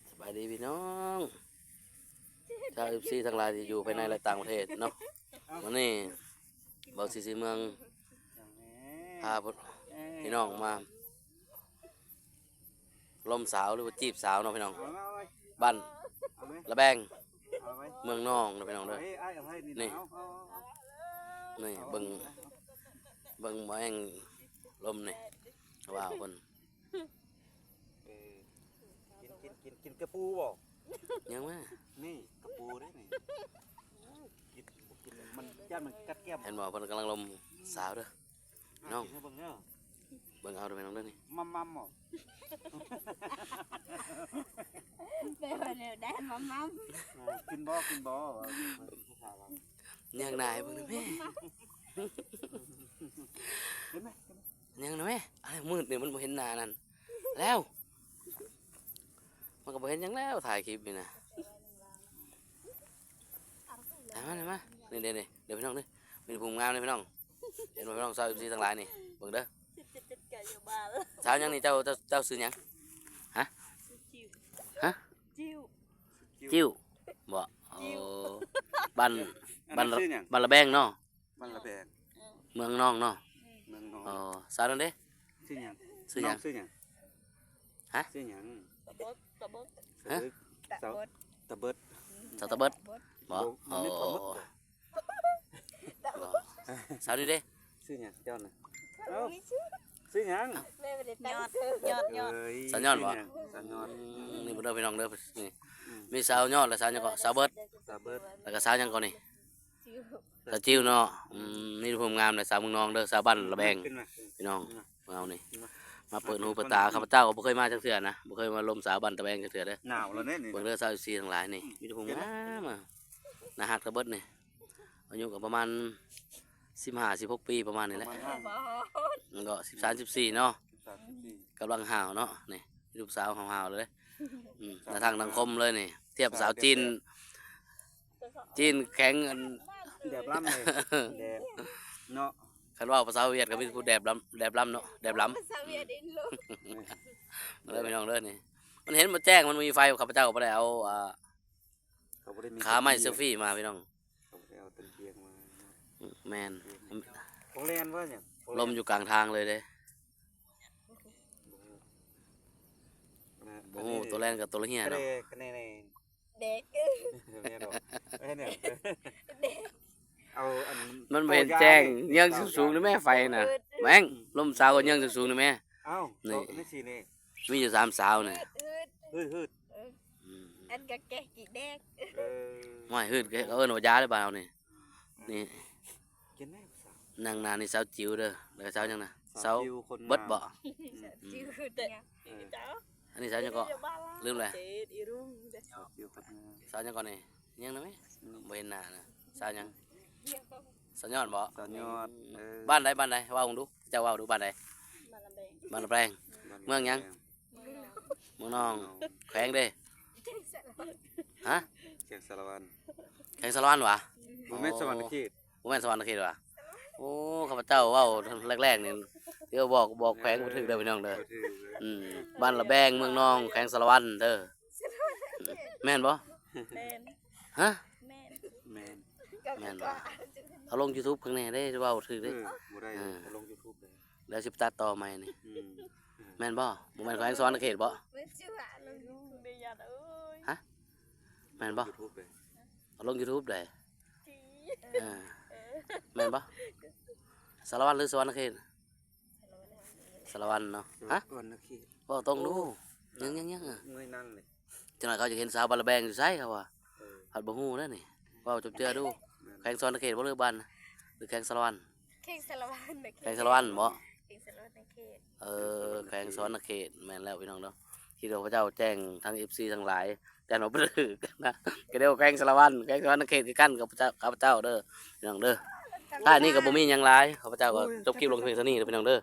สบายดีพี่น้องชาวFCทั้งหลายที่อยู่ภายในและต่างประเทศเนาะวันนี้เบาซีเมืองพาพี่น้องมาล้มสาวหรือว่าจีบสาวเนาะพี่น้องบ้านละแบงเมืองนองเนาะพี่น้องเด้อนี่เบิ่งบ่แห่งลมนี่ว้าวคนกินกระปูบ่ยังไงนี่กระปูได้นี่กินมันย่านมันกัดแก้มเห็นบ่เพิ่นกำลังลมสาวเด้อน้องเบิ่งเด้อเบิ่งเอาเด้อพี่น้องเด้อนี่มัมบ่เดี๋ยวได้มัมกินบ่ยังนายเบิ่งเด้อแม่เห็นไหมยังนะแม่อะไรมืดเนี่ยมันบ่เห็นหน้านั่นแล้วมันก็บ่เห็นยังแล้วถ่ายคลิปนี่นะมานี่เดี๋ยวพี่น้องเด้อมีภูมิงามเลยพี่น้องเห็นบ่พี่น้องชาวซีทั้งหลายนี่เบิ่งเด้อสาวยังนี่เจ้าซื้อหยังฮะจิ้วบ่บ้านละแบงเนาะบ้านละแบงเมืองนองเนาะสาวนั่นเด้ซื้อหยังฮะซื้อหยังฮะตะเบิดสาวตะเบิดบ่สาวนี่เด้ซื้อหยังเจ้าน่ะเอ้าซื้อหยังยอดสาวยอดบ่สาวยอดนี่บ่เด้อพี่น้องเด้อนี่มีสาวยอดและสาวหยังก็สาวเบิดแล้วก็สาวหยังก็นี่สาวจิ้วเนาะนี่ภูมิงามเลยสาวเมืองนองเด้อสาวบ้านละแบงพี่น้องเอานี่มาเปิดหูเปิดตาข้าพเจ้าก็บ่เคยมาจักเทื่อนะบ่เคยมาลมสาวบ้านตะแบงจักเทื่อเด้อหนาวแล้วนี่เบิ่งเด้อชาวซีทั้งหลายนี่มีแต่ภูมิงามน่าฮักตะเบิดนี่อายุก็ประมาณ15-16 ปีประมาณนี้แหละมันก็13-14เนาะกำลังห่าวเนาะนี่ลูกสาวห่าวๆเลยทางสังคมเลยนี่เทียบสาวจีนแข็งแดบล้ำเลยแดบเนาะคันว่าภาษาเวียดก็มีผู้แดบล้ำเนาะแดบล้ำภาษาเวียดอินลูกมันเลยพี่น้องเด้อนี่มันเห็นมันแจ้งมันมีไฟข้าพเจ้าก็บ่ได้เอาขาไม้เซลฟี่มาพี่น้องแมนของแลนว่าเนี่ยลมอยู่กลางทางเลยเด้โอ้โหตัวแลนกับตัวเหี้ยเนาะเด็กมันเป็นแจ้งยังสูงๆนะแม่ไฟน่ะแม่งลมสาวก็ยังสูงๆนะแม่นี่มีอยู่3 สาวนี่ฮึดอันก็แก่กี่แดกไม่ฮึดเขาเอิ้นว่ายาหรือเปล่านี่นางนานี่สาวจิ๋วเด้อแล้วสาวยังนะสาวเบิดบ่อันนี้สาวยังก็ลืมเลยสาวยังก่อนนี่ยังนะไหมบ่เห็นหน้านะสาวยังสาวยอดบ่สาวยอดบ้านใดว่าผมดูเจ้าว่าดูบ้านใดบ้านละแปลงเมืองยังเมืองนองแขวงเด้ฮะแข่งสารวันวะบ่แม่นสวรรค์เขตวะโอ้ข้าพเจ้าว่าแรกๆนี่เดี๋ยวบอกแขวงบ่ถึกเด้อพี่น้องเด้อบ้านละแบงเมืองนองแขวงสารวันเด้อแม่นบ่ฮะแม่นบ่เอาลง YouTube ข้างในได้เว้าถึกเด้บ่ได้ลง YouTube เลยแล้วสิตัดต่อใหม่นี่แม่นบ่แม่นแขวงสารวันเขตบ่ฮะแม่นบ่เอาลง YouTube ได้แม่นบ่สารวัตรหรือสวรรณเขตสารวัตรเนาะฮะบ่ตรงดูยังเงยนั่งเลยจังได๋เขาจะเห็นสาวบ้านละแบงอยู่ไสครับว่าหัดบ่ฮู้เด้อนี่เว้าจบเจือดูแข่งสวรรณเขตบ่หรือบ้านหรือแข่งสารวัตรแข่งสารวัตรบ่แข่งสารวัตรแข่งสวรรณเขตแม่นแล้วพี่น้องเนาะที่พระเจ้าแจ้งทั้ง FC ทั้งหลายแต่บ่ปรึกนะก็เดี๋ยวแข่งสารวัตรเขตคือกันกับข้าพเจ้าเด้อพี่น้องเด้อถ้านี่ก็บ่มีหยังหลายข้าพเจ้าก็จบคลิปลงเพียงเท่านี้เด้อพี่น้องเด้อ